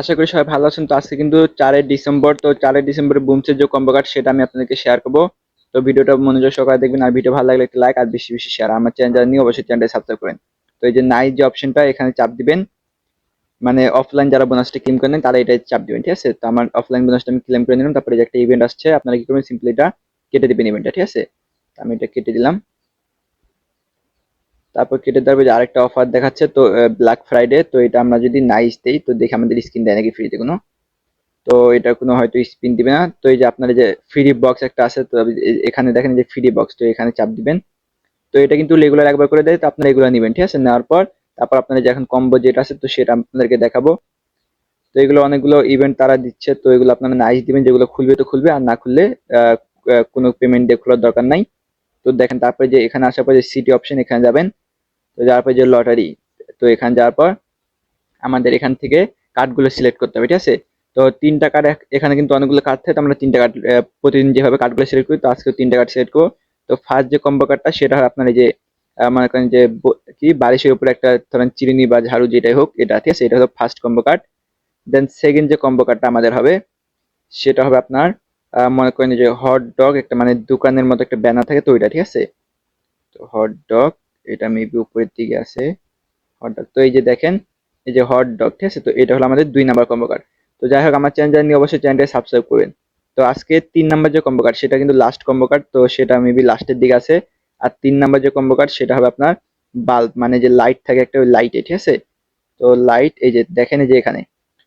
আশা করি সবাই ভালো আছেন। তো আজকে কিন্তু 4 ডিসেম্বর, তো 4 ডিসেম্বরের বুমসের যে কম্বো কার্ড সেটা আমি আপনাদেরকে শেয়ার করবো। তো ভিডিওটা মনোযোগ সহকারে দেখবেন, আর ভিডিও ভালো লাগলে একটা লাইক আর বেশি বেশি শেয়ার। আমার চ্যানেল যারা নিয়ে অবশ্যই চ্যানেলটা সাবস্ক্রাইব করেন। তো এই যে নাইট যে অপশনটা এখানে চাপ দিবেন, মানে অফলাইন যারা বোনাসটা ক্লেম করেন তারা এটা চাপ দিবেন, ঠিক আছে। তো আমার অফলাইন বোনাসটা আমি ক্লেম করে নিলাম। তারপরে যে একটা ইভেন্ট আসছে, আপনারা কি করবেন, সিম্পলি এটা কেটে দিবেন ইভেন্টটা, ঠিক আছে। তো আমি এটা কেটে দিলাম। তারপর কেটে দেওয়ার পর যে আরেকটা অফার দেখাচ্ছে, তো ব্ল্যাক ফ্রাইডে, তো এটা আমরা যদি নাইস দেই তো দেখি আমাদের স্কিন দেয় নাকি ফ্রিতে কোনো। তো এটা কোনো হয়তো স্পিন দিবে না। তো এই যে আপনার যে ফ্রি বক্স একটা আছে, তো এখানে দেখেন যে ফ্রি বক্স, তো এখানে চাপ দিবেন। তো এটা কিন্তু রেগুলার একবার করে দেয়, তো আপনারা রেগুলার নেবেন, ঠিক আছে। নেওয়ার পর তারপর আপনাদের যে এখন কম্বো যেটা আছে তো সেটা আপনাদেরকে দেখাবো। তো এগুলো অনেকগুলো ইভেন্ট তারা দিচ্ছে, তো এগুলো আপনারা নাইস দিবেন, যেগুলো খুলবে তো খুলবে, আর না খুললে আহ, কোনো পেমেন্ট দিয়ে খোলার দরকার নাই। তো দেখেন তারপরে যে এখানে আসার পর যে সিটি অপশন এখানে যাবেন। তো যাওয়ার পর যে লটারি, তো এখানে যাওয়ার পর আমাদের এখান থেকে কার্ডগুলো সিলেক্ট করতে হবে, ঠিক আছে। তো 3টা কার্ড, এখানে কিন্তু অনেকগুলো কার্ড থাকে, তো আমরা 3টা কার্ড প্রতিদিন যেভাবে কার্ডগুলো সিলেক্ট করি, তো আজকে 3টা কার্ড সিলেক্ট করবো। তো ফার্স্ট যে কম্বো কার্ডটা সেটা হয় আপনার এই যে মনে করেন যে কি বালিশের উপরে একটা ধরেন চিরুনি বা ঝাড়ু যেটাই হোক এটা, ঠিক আছে, এটা হলো first combo card. Then second যে কম্বো কার্ডটা আমাদের হবে সেটা হবে আপনার মনে করেন যে হট ডগ, একটা মানে দোকানের মতো একটা ব্যানার থাকে, তো ওইটা, ঠিক আছে। তো হট ডগ, এটা মেবি উপরের দিকে আছে, হট ডগ। তো এই যে দেখেন এই যে হট ডগ, ঠিক আছে। তো এটা হলো আমাদের 2 নাম্বার কম্বো কার্ড। তো যাই হোক, আমার চ্যানেল নিয়ে অবশ্যই চ্যানেলটা সাবস্ক্রাইব করবেন। তো আজকে 3 নাম্বার যে কম্বো কার্ড সেটা কিন্তু লাস্ট কম্বো কার্ড, তো সেটা মেবি লাস্টের দিকে আছে। আর 3 নাম্বার যে কম্বো কার্ড সেটা হবে আপনার বাল্ব, মানে যে লাইট থাকে একটা, ওই লাইটে, ঠিক আছে। তো লাইট এই যে দেখেন এই যে এখানে,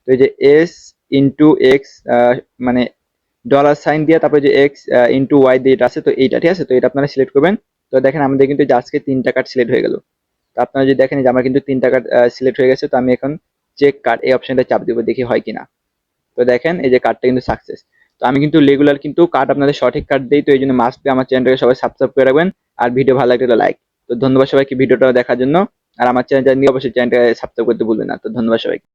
তো এই যে S * X, মানে $সাইন দিয়ে তারপরে যে X * Y দিয়ে এটা আছে, তো এইটা, ঠিক আছে। তো এটা আপনারা সিলেক্ট করবেন। তো দেখেন আমাদের কিন্তু যে আজকে 3টা কার্ড সিলেক্ট হয়ে গেল। তো আপনারা যদি দেখেন যে আমার কিন্তু 3টা কার্ড সিলেক্ট হয়ে গেছে, তো আমি এখন চেক কার্ড এই অপশনটা চাপ দিব, দেখি হয় কিনা। তো দেখেন এই যে কার্ডটা কিন্তু সাকসেস। তো আমি কিন্তু রেগুলার কিন্তু কার্ড আপনাদের সঠিক কার্ড দেই, তো এই জন্য মাস্ট বি আমার চ্যানেলটাকে সবাই সাবস্ক্রাইব করে রাখবেন। আর ভিডিও ভালো লাগলে লাইক। তো ধন্যবাদ সবাইকে ভিডিওটা দেখার জন্য। আর আমার চ্যানেলটা নিয়ে অবশ্যই চ্যানেলটাকে সাবস্ক্রাইব করতে ভুলবেন না। তো ধন্যবাদ সবাইকে।